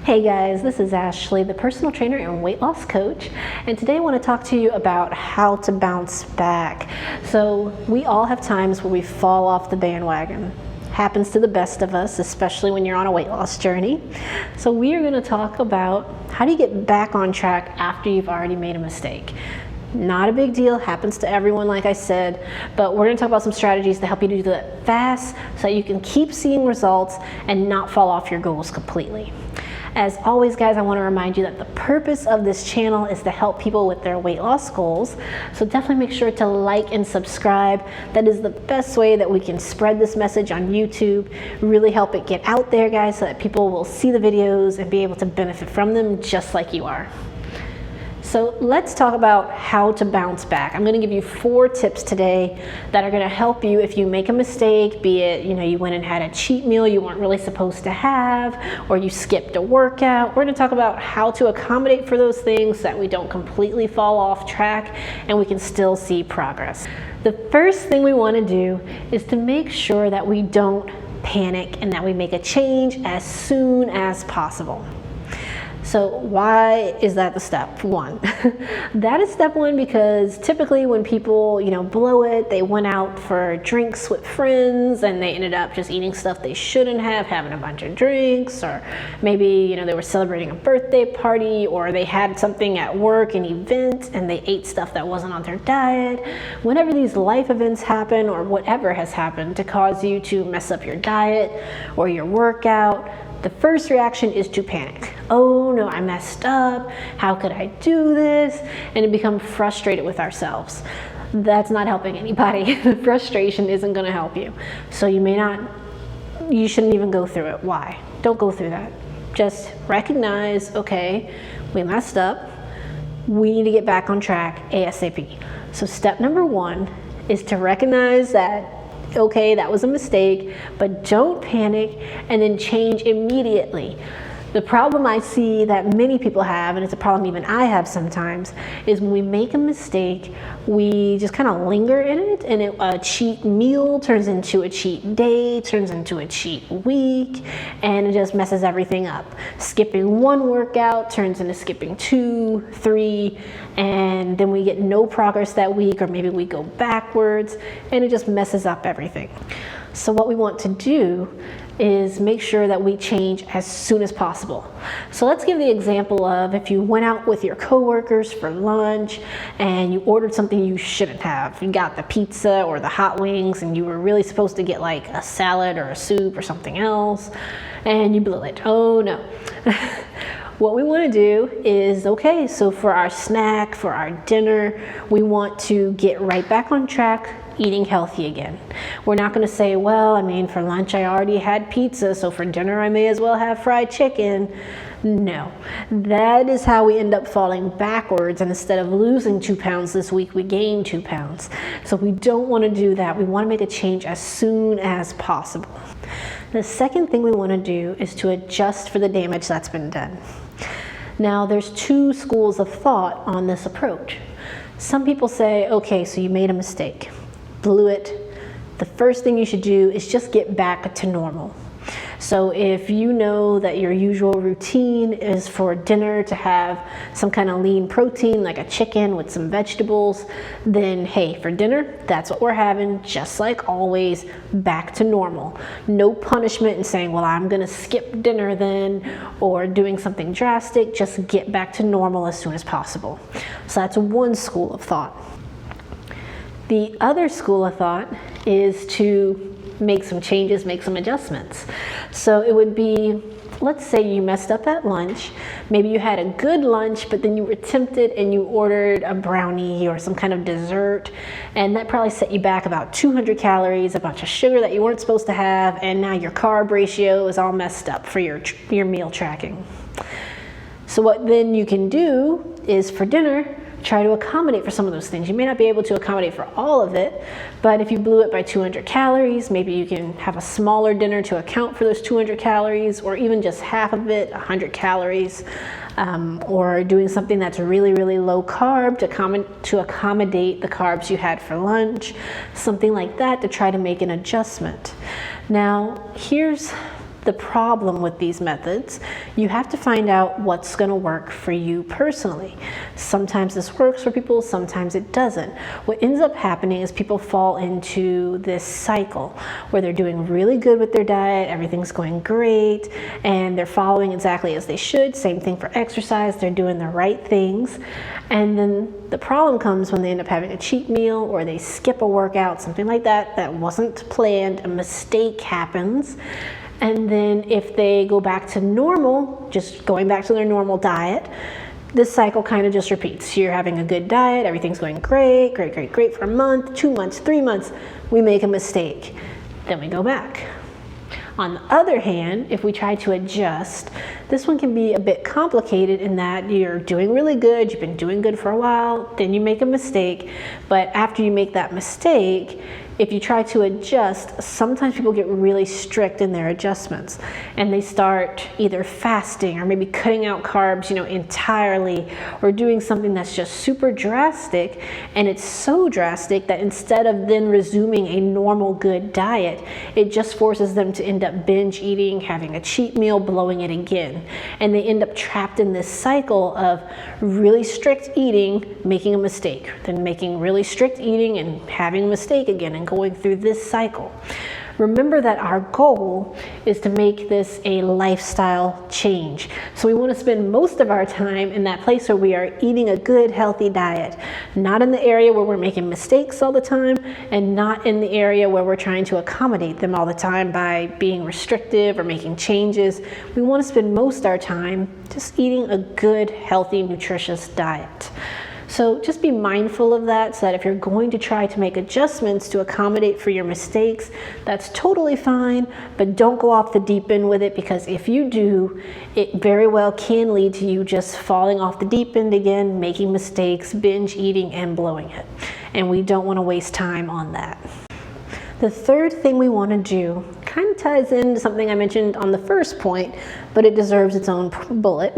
Hey guys, this is Ashley, the personal trainer and weight loss coach, and today I want to talk to you about how to bounce back. So we all have times where we fall off the bandwagon. Happens to the best of us, especially when you're on a weight loss journey. So we are going to talk about how do you get back on track after you've already made a mistake. Not a big deal, happens to everyone like I said, but we're going to talk about some strategies to help you do that fast so that you can keep seeing results and not fall off your goals completely. As always, guys, I want to remind you that the purpose of this channel is to help people with their weight loss goals. So definitely make sure to like and subscribe. That is the best way that we can spread this message on YouTube, really help it get out there, guys, so that people will see the videos and be able to benefit from them just like you are. So let's talk about how to bounce back. I'm going to give you 4 tips today that are going to help you if you make a mistake, be it, you went and had a cheat meal you weren't really supposed to have, or you skipped a workout. We're going to talk about how to accommodate for those things so that we don't completely fall off track and we can still see progress. The first thing we want to do is to make sure that we don't panic and that we make a change as soon as possible. So why is that the step 1? That is step 1 because typically when people, blow it, they went out for drinks with friends and they ended up just eating stuff they shouldn't have, having a bunch of drinks, or maybe, they were celebrating a birthday party, or they had something at work, an event, and they ate stuff that wasn't on their diet. Whenever these life events happen, or whatever has happened to cause you to mess up your diet or your workout, the first reaction is to panic. Oh no, I messed up. How could I do this? And to become frustrated with ourselves. That's not helping anybody. The frustration isn't going to help you. So you shouldn't even go through it. Why? Don't go through that. Just recognize, okay, we messed up. We need to get back on track ASAP. So step number 1 is to recognize that okay, that was a mistake, but don't panic and then change immediately. The problem I see that many people have, and it's a problem even I have sometimes, is when we make a mistake, we just kind of linger in it, and a cheat meal turns into a cheat day, turns into a cheat week, and it just messes everything up. Skipping one workout turns into skipping 2, 3, and then we get no progress that week, or maybe we go backwards, and it just messes up everything. So what we want to do is make sure that we change as soon as possible. So let's give the example of if you went out with your coworkers for lunch and you ordered something you shouldn't have. You got the pizza or the hot wings and you were really supposed to get like a salad or a soup or something else, and you blew it. Oh no. What we want to do is, okay, so for our snack, for our dinner, we want to get right back on track, eating healthy again. We're not going to say, well, for lunch I already had pizza, so for dinner I may as well have fried chicken. No, that is how we end up falling backwards, and instead of losing 2 pounds this week, we gain 2 pounds. So we don't want to do that. We want to make a change as soon as possible. The second thing we want to do is to adjust for the damage that's been done. Now, there's 2 schools of thought on this approach. Some people say, okay, so you made a mistake, blew it. The first thing you should do is just get back to normal. So if you know that your usual routine is for dinner to have some kind of lean protein, like a chicken with some vegetables, then hey, for dinner, that's what we're having, just like always, back to normal. No punishment in saying, well, I'm gonna skip dinner then, or doing something drastic. Just get back to normal as soon as possible. So that's one school of thought. The other school of thought is to make some changes, make some adjustments. So it would be, let's say you messed up at lunch. Maybe you had a good lunch, but then you were tempted and you ordered a brownie or some kind of dessert, and that probably set you back about 200 calories, a bunch of sugar that you weren't supposed to have, and now your carb ratio is all messed up for your meal tracking. So what then you can do is for dinner, try to accommodate for some of those things. You may not be able to accommodate for all of it, but if you blew it by 200 calories, maybe you can have a smaller dinner to account for those 200 calories, or even just half of it, 100 calories, or doing something that's really, really low carb to accommodate the carbs you had for lunch, something like that to try to make an adjustment. Now, here's The problem with these methods, you have to find out what's going to work for you personally. Sometimes this works for people, sometimes it doesn't. What ends up happening is people fall into this cycle where they're doing really good with their diet, everything's going great, and they're following exactly as they should. Same thing for exercise, they're doing the right things. And then the problem comes when they end up having a cheat meal or they skip a workout, something like that, that wasn't planned, a mistake happens. And then if they go back to normal, just going back to their normal diet, this cycle kind of just repeats. You're having a good diet, everything's going great for a month, 2 months, 3 months, we make a mistake, then we go back. On the other hand, if we try to adjust, this one can be a bit complicated in that you're doing really good, you've been doing good for a while, then you make a mistake, but after you make that mistake, if you try to adjust, sometimes people get really strict in their adjustments and they start either fasting or maybe cutting out carbs, entirely, or doing something that's just super drastic. And it's so drastic that instead of then resuming a normal good diet, it just forces them to end up binge eating, having a cheat meal, blowing it again. And they end up trapped in this cycle of really strict eating, making a mistake, then making really strict eating and having a mistake again, and going through this cycle. Remember that our goal is to make this a lifestyle change. So we want to spend most of our time in that place where we are eating a good, healthy diet, not in the area where we're making mistakes all the time, and not in the area where we're trying to accommodate them all the time by being restrictive or making changes. We want to spend most of our time just eating a good, healthy, nutritious diet. So just be mindful of that, so that if you're going to try to make adjustments to accommodate for your mistakes, that's totally fine, but don't go off the deep end with it, because if you do, it very well can lead to you just falling off the deep end again, making mistakes, binge eating, and blowing it. And we don't want to waste time on that. The third thing we want to do kind of ties into something I mentioned on the first point, but it deserves its own bullet,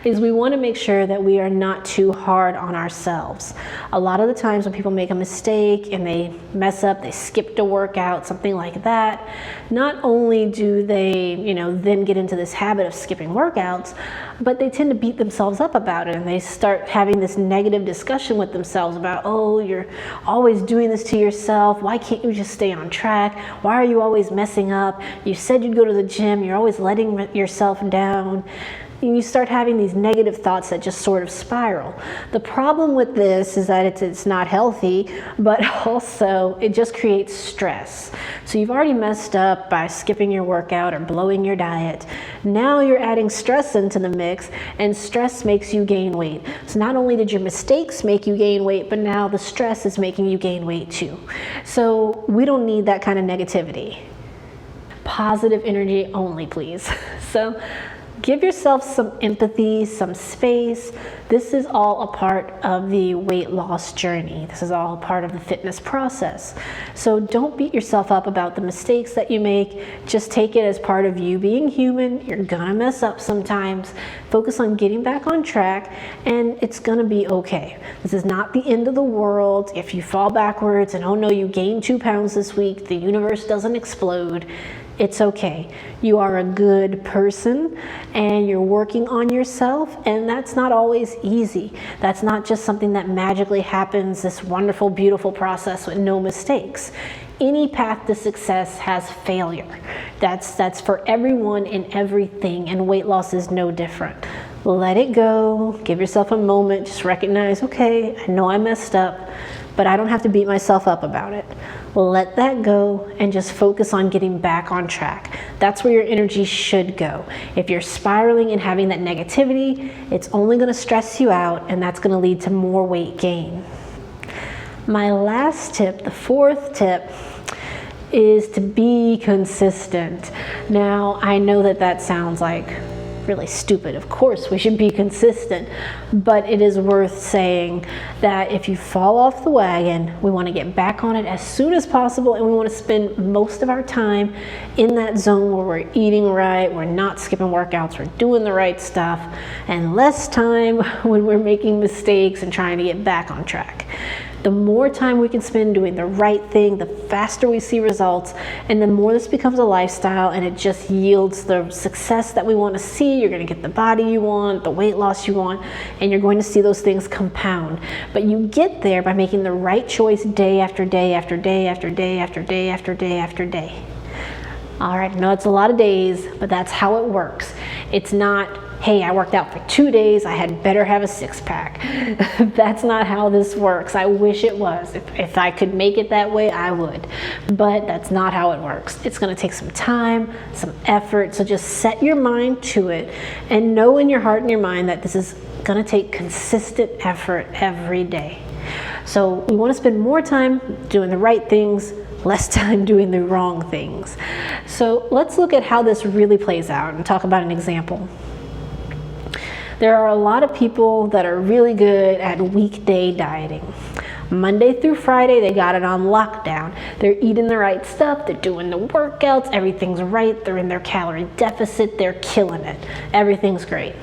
is we want to make sure that we are not too hard on ourselves. A lot of the times when people make a mistake and they mess up, they skipped a workout, something like that, not only do they, then get into this habit of skipping workouts, but they tend to beat themselves up about it, and they start having this negative discussion with themselves about, oh, you're always doing this to yourself. Why can't you just stay on track? Why are you always messing up? You said you'd go to the gym. You're always letting yourself down. And you start having these negative thoughts that just sort of spiral. The problem with this is that it's not healthy, but also it just creates stress. So you've already messed up by skipping your workout or blowing your diet. Now you're adding stress into the mix, and stress makes you gain weight. So not only did your mistakes make you gain weight, but now the stress is making you gain weight too. So we don't need that kind of negativity. Positive energy only, please. So give yourself some empathy, some space. This is all a part of the weight loss journey. This is all a part of the fitness process. So don't beat yourself up about the mistakes that you make. Just take it as part of you being human. You're gonna mess up sometimes. Focus on getting back on track, and it's gonna be okay. This is not the end of the world. If you fall backwards and, oh no, you gained 2 pounds this week, the universe doesn't explode. It's okay. You are a good person and you're working on yourself, and that's not always easy. That's not just something that magically happens, this wonderful, beautiful process with no mistakes. Any path to success has failure. That's for everyone and everything, and weight loss is no different. Let it go. Give yourself a moment. Just recognize, okay, I know I messed up, but I don't have to beat myself up about it. Let that go and just focus on getting back on track. That's where your energy should go. If you're spiraling and having that negativity, it's only going to stress you out, and that's going to lead to more weight gain. My last tip, the fourth tip, is to be consistent. Now, I know that sounds like really stupid. Of course we should be consistent, but it is worth saying that if you fall off the wagon, we want to get back on it as soon as possible, and we want to spend most of our time in that zone where we're eating right, we're not skipping workouts, we're doing the right stuff, and less time when we're making mistakes and trying to get back on track. The more time we can spend doing the right thing, the faster we see results, and the more this becomes a lifestyle and it just yields the success that we want to see. You're going to get the body you want, the weight loss you want, and you're going to see those things compound. But you get there by making the right choice day after day after day after day after day after day after day. All right, I know it's a lot of days, but that's how it works. It's not, hey, I worked out for 2 days, I had better have a six-pack. That's not how this works. I wish it was. If I could make it that way, I would. But that's not how it works. It's gonna take some time, some effort, so just set your mind to it and know in your heart and your mind that this is gonna take consistent effort every day. So we wanna spend more time doing the right things, less time doing the wrong things. So let's look at how this really plays out and talk about an example. There are a lot of people that are really good at weekday dieting. Monday through Friday, they got it on lockdown. They're eating the right stuff, they're doing the workouts, everything's right, they're in their calorie deficit, they're killing it. Everything's great.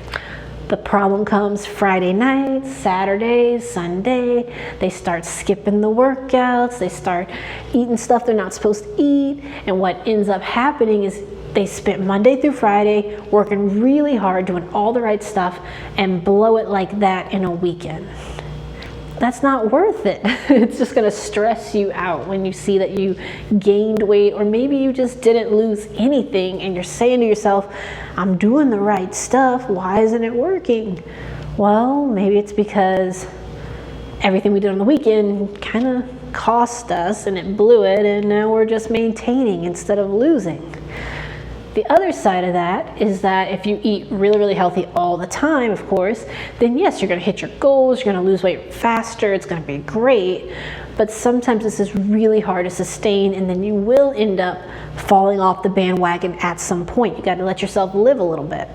The problem comes Friday night, Saturday, Sunday. They start skipping the workouts. They start eating stuff they're not supposed to eat. And what ends up happening is they spent Monday through Friday working really hard, doing all the right stuff, and blow it like that in a weekend. That's not worth it. It's just gonna stress you out when you see that you gained weight, or maybe you just didn't lose anything and you're saying to yourself, I'm doing the right stuff, why isn't it working? Well, maybe it's because everything we did on the weekend kind of cost us and it blew it, and now we're just maintaining instead of losing. The other side of that is that if you eat really, really healthy all the time, of course, then yes, you're gonna hit your goals, you're gonna lose weight faster, it's gonna be great, but sometimes this is really hard to sustain, and then you will end up falling off the bandwagon at some point. You gotta let yourself live a little bit.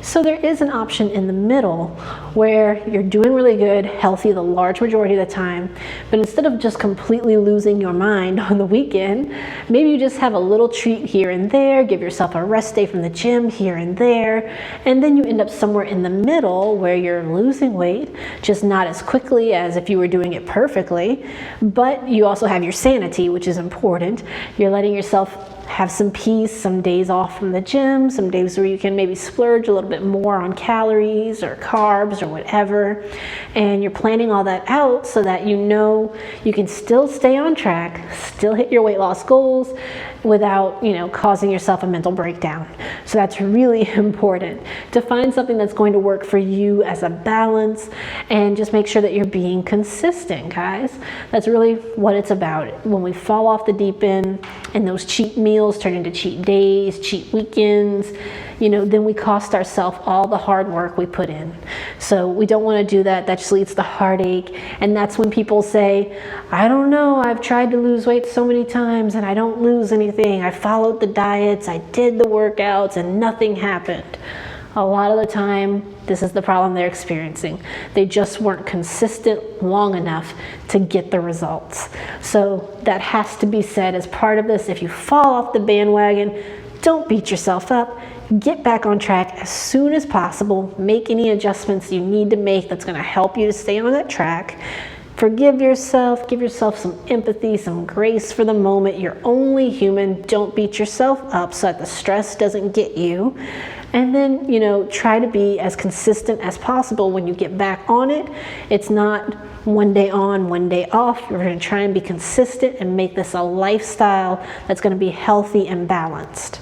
So there is an option in the middle where you're doing really good, healthy the large majority of the time, but instead of just completely losing your mind on the weekend, maybe you just have a little treat here and there, give yourself a rest day from the gym here and there, and then you end up somewhere in the middle where you're losing weight, just not as quickly as if you were doing it perfectly, but you also have your sanity, which is important. You're letting yourself have some peace, some days off from the gym, some days where you can maybe splurge a little bit more on calories or carbs or whatever. And you're planning all that out so that you know you can still stay on track, still hit your weight loss goals without, causing yourself a mental breakdown. So that's really important to find something that's going to work for you as a balance, and just make sure that you're being consistent, guys. That's really what it's about. When we fall off the deep end and those cheat meals turn into cheat days, cheat weekends, then we cost ourselves all the hard work we put in. So we don't want to do that. That just leads to heartache. And that's when people say, I don't know, I've tried to lose weight so many times and I don't lose anything. I followed the diets, I did the workouts, and nothing happened. A lot of the time, this is the problem they're experiencing. They just weren't consistent long enough to get the results. So that has to be said as part of this. If you fall off the bandwagon, don't beat yourself up. Get back on track as soon as possible. Make any adjustments you need to make that's going to help you to stay on that track. Forgive yourself, give yourself some empathy, some grace for the moment. You're only human. Don't beat yourself up so that the stress doesn't get you. And then, try to be as consistent as possible when you get back on it. It's not one day on, one day off. You're going to try and be consistent and make this a lifestyle that's going to be healthy and balanced.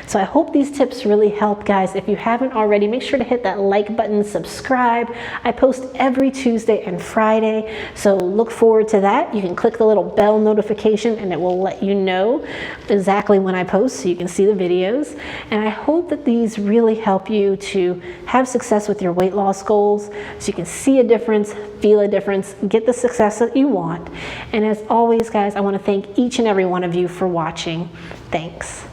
So I hope these tips really help, guys. If you haven't already, make sure to hit that like button, subscribe. I post every Tuesday and Friday, so look forward to that. You can click the little bell notification and it will let you know exactly when I post so you can see the videos. And I hope that these really help you to have success with your weight loss goals so you can see a difference, feel a difference, get the success that you want. And as always, guys, I want to thank each and every one of you for watching. Thanks.